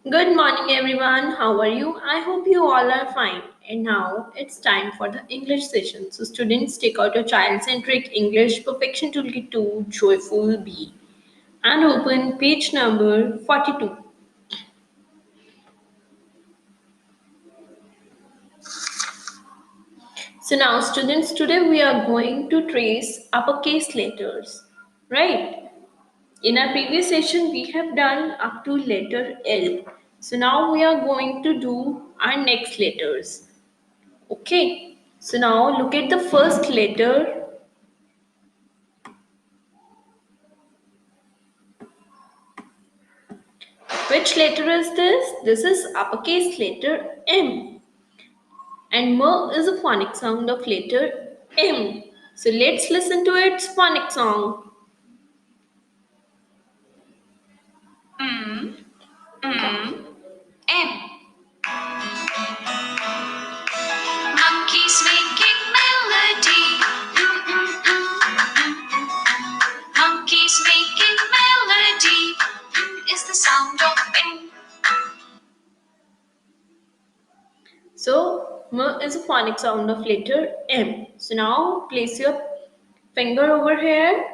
Good morning, everyone. How are you? I hope you all are fine. And now it's time for the English session. So, students, take out your child centric English Perfection Toolkit 2 Joyful Bee and open page number 42. So, now, students, today we are going to trace uppercase letters, right? In our previous session, we have done up to letter L. So, now we are going to do our next letters. Okay, so now look at the first letter. Which letter is this? This is uppercase letter M. And M is a phonic sound of letter M. So let's listen to its phonic song. M, M, M. Monkeys making melody. Monkeys making melody. Is the sound of M. So M is a phonic sound of letter M. So now place your finger over here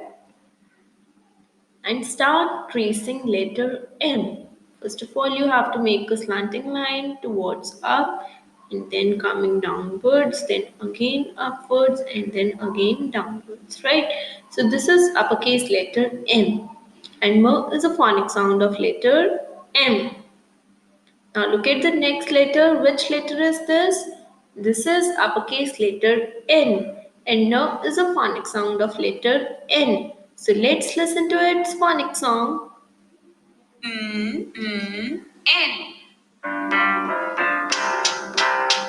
and start tracing letter M. First of all, you have to make a slanting line towards up and then coming downwards, then again upwards and then again downwards, right? So this is uppercase letter M and M is a phonic sound of letter M. Now look at the next letter. Which letter is this? This is uppercase letter N and N is a phonic sound of letter N. So let's listen to its phonic song. N.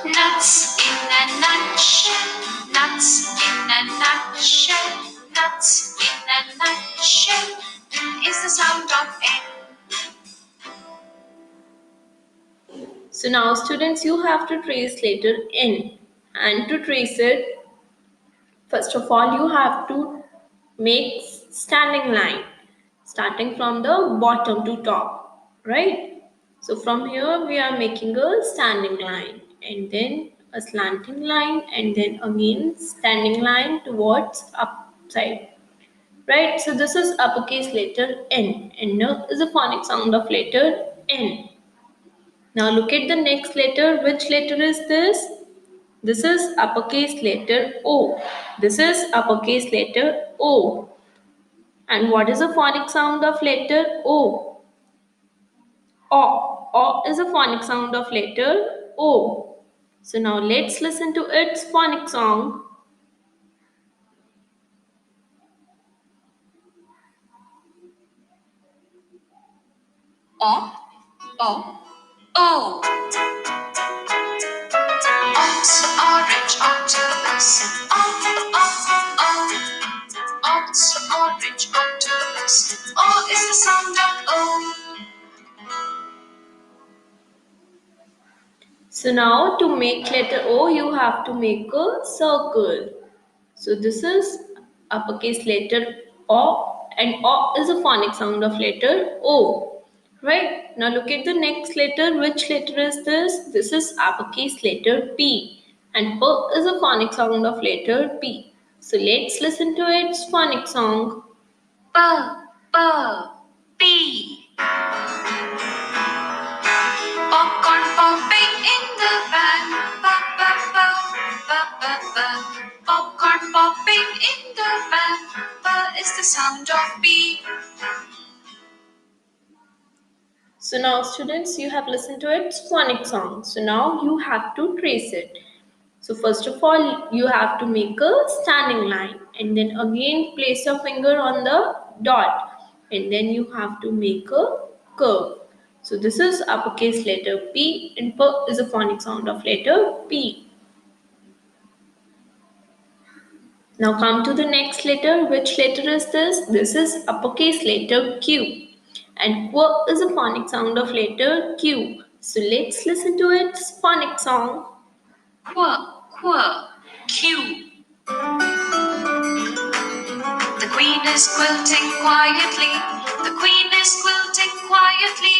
Nuts in a nutshell. Nuts in a nutshell. Nuts in a nutshell. Is the sound of N. So now students, you have to trace letter N, and to trace it, first of all you have to make standing line starting from the bottom to top, right? So from here we are making a standing line and then a slanting line and then again standing line towards upside, right? So this is uppercase letter N and N is a phonic sound of letter N. Now look at the next letter. Which letter is this? This is uppercase letter O. This is uppercase letter O. And what is the phonic sound of letter O? O. O is a phonic sound of letter O. So now let's listen to its phonic song. O, O, O. Ox, orange, octopus. O, O, O. Ox, orange, octopus. O is the sound of O. So now to make letter O, you have to make a circle. So this is uppercase letter O and O is a phonic sound of letter O. Right? Now look at the next letter. Which letter is this? This is uppercase letter P and P is a phonic sound of letter P. So let's listen to its phonic song. B, B, B. Popcorn popping in the pan. Ba, ba, ba, ba, ba, ba. Popcorn popping in the pan. Ba is the sound of B. So now students, you have listened to its phonic song. So now you have to trace it. So first of all, you have to make a standing line and then again place your finger on the dot and then you have to make a curve. So this is uppercase letter P and P is a phonic sound of letter P. Now come to the next letter. Which letter is this? This is uppercase letter Q and Q is a phonic sound of letter Q. So let's listen to its phonic song. Qu, qu, Q. The queen is quilting quietly. The queen is quilting quietly.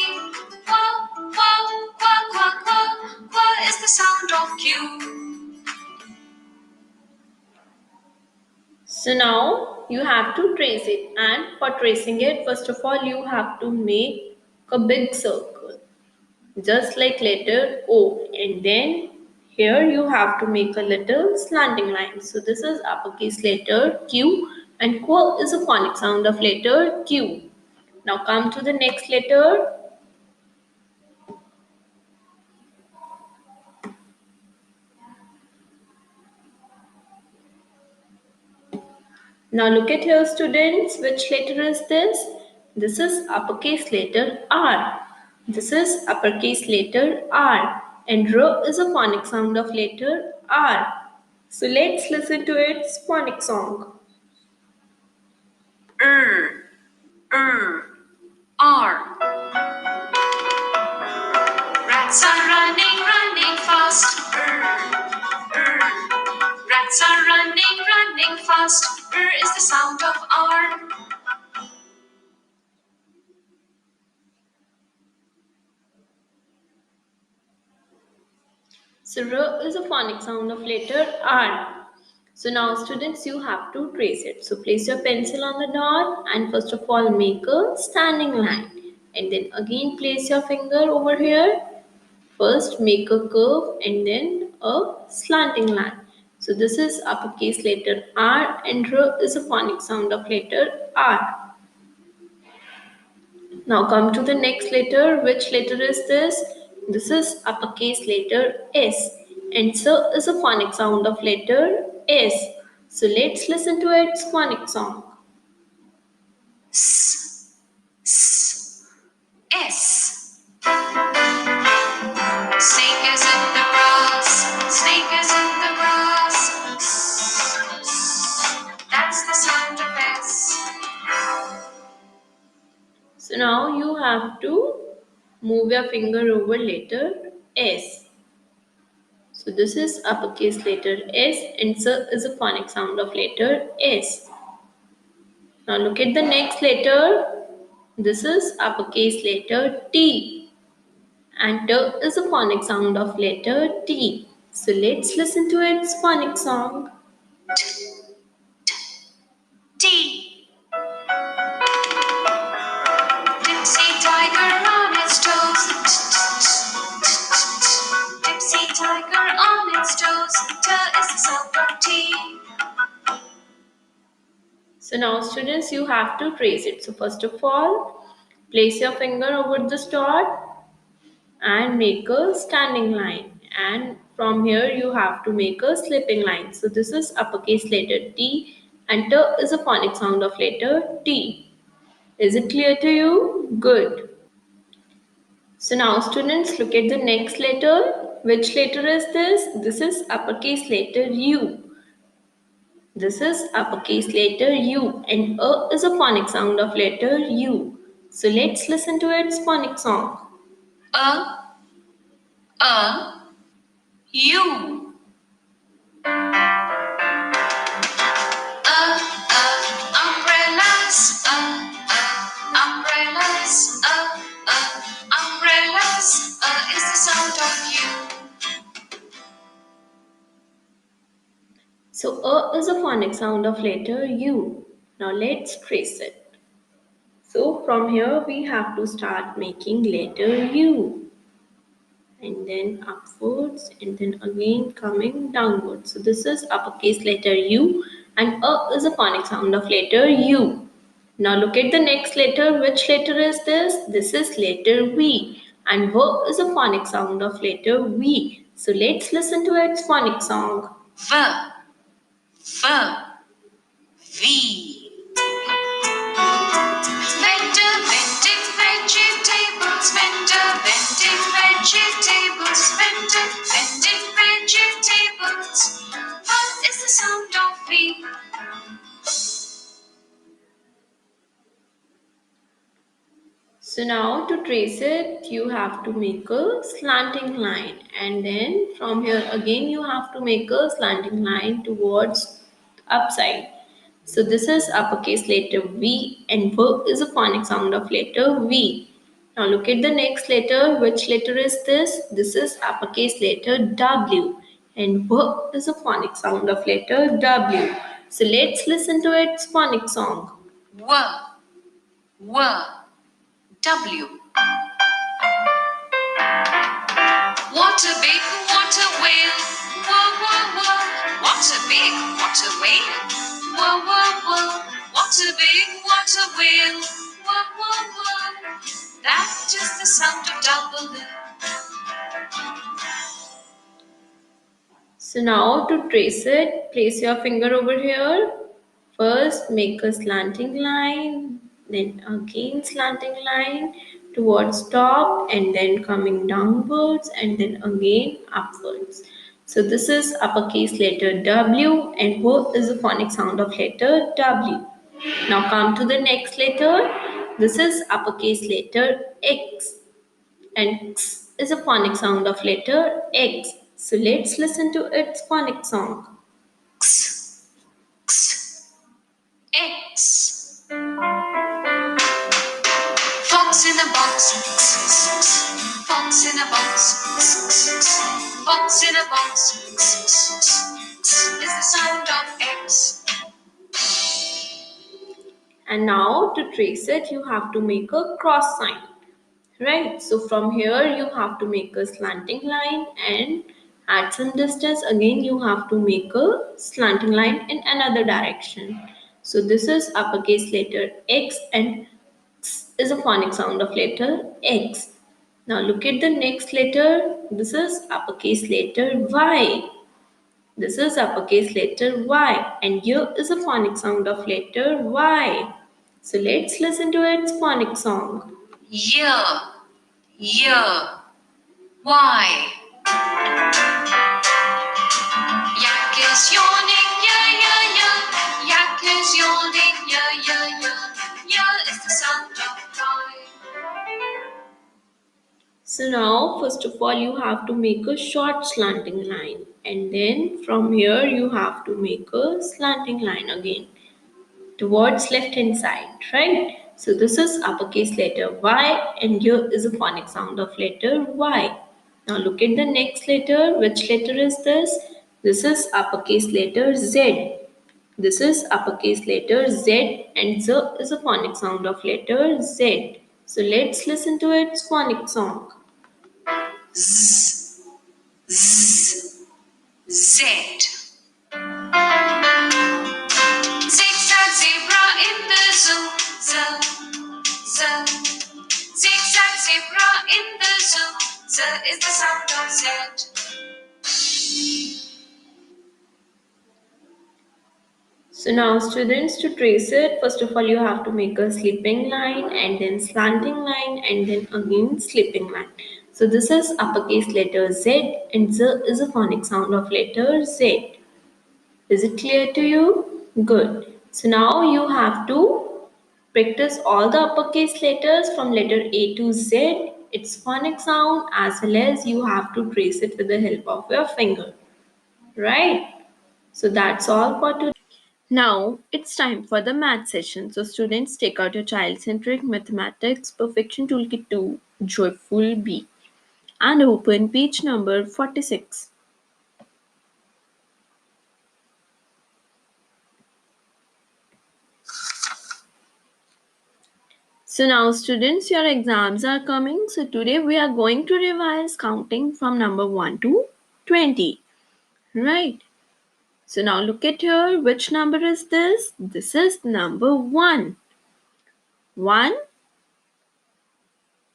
Qua, qua, of Q. So now you have to trace it, and for tracing it, first of all, you have to make a big circle, just like letter O, and then here you have to make a little slanting line. So this is uppercase letter Q, and Q is a phonic sound of letter Q. Now come to the next letter. Now look at here, students. Which letter is this? This is uppercase letter R. This is uppercase letter R. And R is a phonic sound of letter R. So let's listen to its phonic song. R, R, R. Rats are running, running fast. R, R. Rats are running, running fast. R is the sound of R. So R is a phonic sound of letter R. So now students, you have to trace it. So place your pencil on the dot and first of all make a standing line. And then again place your finger over here. First make a curve and then a slanting line. So this is uppercase letter R, and R is a phonic sound of letter R. Now come to the next letter. Which letter is this? This is uppercase letter S, and so is a phonic sound of letter S. So let's listen to its phonic song. S, S, S. Snake is in the grass. Snake is in the grass. S, S. That's the sound of S. So now you have to move your finger over letter S. So this is uppercase letter S, and so is a phonic sound of letter S. Now look at the next letter. This is uppercase letter T, and T is a phonic sound of letter T. So let's listen to its phonic song. T. Dipsy tiger on its toes. Dipsy tiger on its toes. T is the sound of T. So now students, you have to trace it. So first of all, place your finger over the dot and make a standing line, and from here you have to make a slipping line. So this is uppercase letter T, and T is a phonic sound of letter T. Is it clear to you? Good. So now students, look at the next letter. Which letter is this? This is uppercase letter U. This is uppercase letter U, and A is a phonic sound of letter U. So let's listen to its phonic song. A, A, U. Umbrellas. Umbrellas. Umbrellas. Is the sound of U. So A is a phonic sound of letter U. Now let's trace it. So from here we have to start making letter U, and then upwards and then again coming downwards. So this is uppercase letter U, and A is a phonic sound of letter U. Now look at the next letter. Which letter is this? This is letter V, and V is a phonic sound of letter V. So let's listen to its phonic song. V, V, V. Vendor vending vegetables. Vendor vending vegetables. Vendor vending vegetables. What is the sound of V? So now to trace it, you have to make a slanting line, and then from here again you have to make a slanting line towards upside. So this is uppercase letter V, and V is a phonic sound of letter V. Now look at the next letter. Which letter is this? This is uppercase letter W, and W is a phonic sound of letter W. So let's listen to its phonic song. W, W, W. What a big water whale. Whoa, whoa, whoa. What a big water whale. Whoa, whoa, whoa. What a big water whale. Whoa, whoa, whoa. That is the sound of double. So now to trace it, place your finger over here. First make a slanting line, then again slanting line towards top and then coming downwards and then again upwards. So this is uppercase letter W and W is the phonic sound of letter W. Now come to the next letter. This is uppercase letter X and X is a phonic sound of letter X. So let's listen to its phonic song. X, X, X. Fox in a box. X, X, X. Fox in a box. X, X, X. Fox in a box. X, X, X. X is the sound of X. And now to trace it, you have to make a cross sign. Right, so from here you have to make a slanting line and at some distance again you have to make a slanting line in another direction. So this is uppercase letter X and X is a phonic sound of letter X. Now look at the next letter. This is uppercase letter Y. This is uppercase letter Y and here is a phonic sound of letter Y. So let's listen to its phonic song. Year, year. Y. Yak is yawning, yeah, yeah, yeah. Yak is yawning, yeah, yeah, yeah. Yeah is the sound of Y. So now, first of all, you have to make a short slanting line, and then from here you have to make a slanting line again towards left hand side, right? So this is uppercase letter Y, and here is a phonic sound of letter Y. Now look at the next letter. Which letter is this? This is uppercase letter Z. This is uppercase letter Z, and Z is a phonic sound of letter Z. So let's listen to its phonic song. Z, Z, Z. Zigzag zebra in the zoo. Z, Z. Zigzag zebra in the zoo. Z is the sound of Z. So now students, to trace it, first of all you have to make a slipping line and then slanting line and then again slipping line. So this is uppercase letter Z and Z is a phonic sound of letter Z. Is it clear to you? Good. So now you have to practice all the uppercase letters from letter A to Z, its phonic sound, as well as you have to trace it with the help of your finger. Right? So that's all for today. Now it's time for the math session. So students, take out your child-centric mathematics perfection toolkit 2 Joyful B and open page number 46. So now students, your exams are coming. So today we are going to revise counting from number 1 to 20. Right. So now look at here. Which number is this? This is number 1. 1.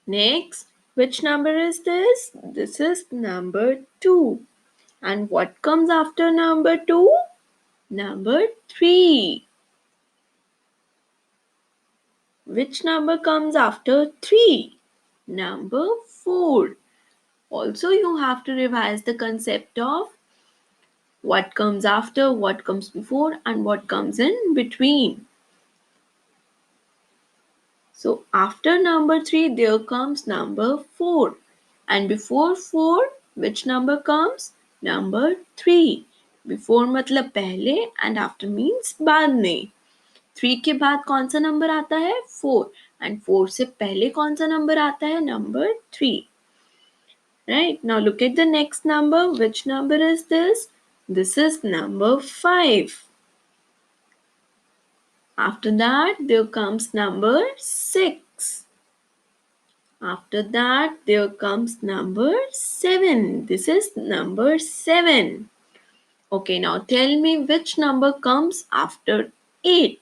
Next, which number is this? This is number 2. And what comes after number 2? Number 3. Which number comes after 3? Number 4. Also, you have to revise the concept of what comes after, what comes before, and what comes in between. So, after number 3, there comes number 4. And before 4, which number comes? Number 3. Before मतलब पहले and after means बाद में. 3 के बाद कौन सा number आता है? 4. And 4 से पहले कौन सा नंबर आता है? Number 3. Right? Now look at the next number. Which number is this? This is number 5. After that, there comes number 6. After that, there comes number 7. This is number 7. Okay, now tell me which number comes after 8.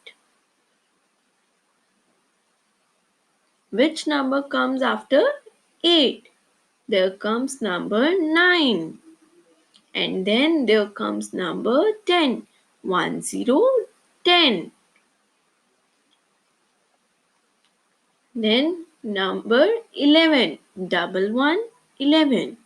Which number comes after 8? There comes number 9. And then there comes number 10. 1, 0, 10. Then number 11. Double 1, 11.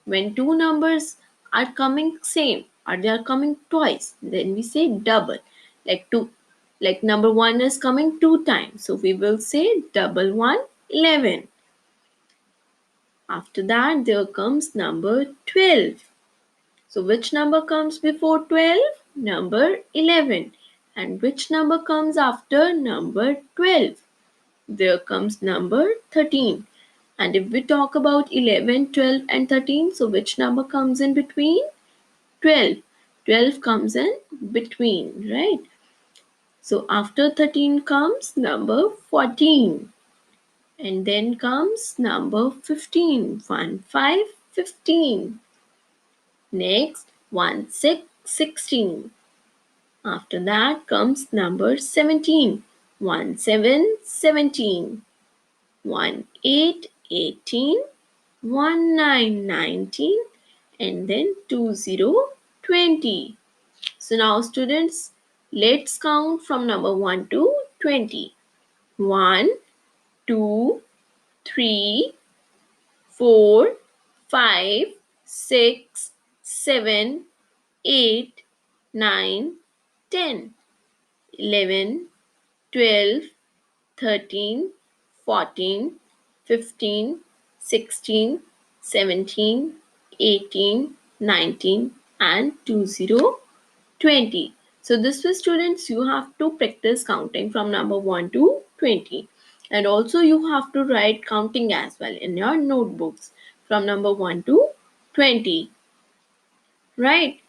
When two numbers are coming same or they are coming twice, then we say double. Like two, like number 1 is coming 2 times. So we will say double 1, 11. After that, there comes number 12. So which number comes before 12? Number 11. And which number comes after number 12? There comes number 13. And if we talk about 11, 12 and 13, so which number comes in between? 12. 12 comes in between, right? So after 13 comes number 14. And then comes number 15. 1, 5, 15. Next, 1, 6, 16. After that comes number 17. 1, 7, 17. 1, 8, 18. 1, 9, 19. And then 2, 0, 20. So now students, let's count from number 1 to 20. 1, 2, 3, 4, 5, 6, 7, 8, 9, 10, 11, 12, 13, 14, 15, 16, 17, 18, 19, and 20. So this way students, you have to practice counting from number 1 to 20. And also you have to write counting as well in your notebooks from number 1 to 20. Right?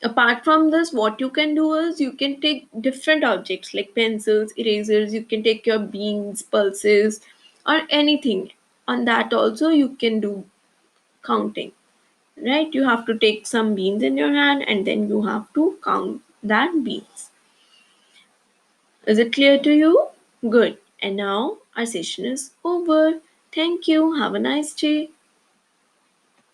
Apart from this, what you can do is you can take different objects like pencils, erasers, you can take your beans, pulses, or anything. On that also you can do counting. Right? You have to take some beans in your hand and then you have to count that beans. Is it clear to you? Good. And now our session is over. Thank you. Have a nice day.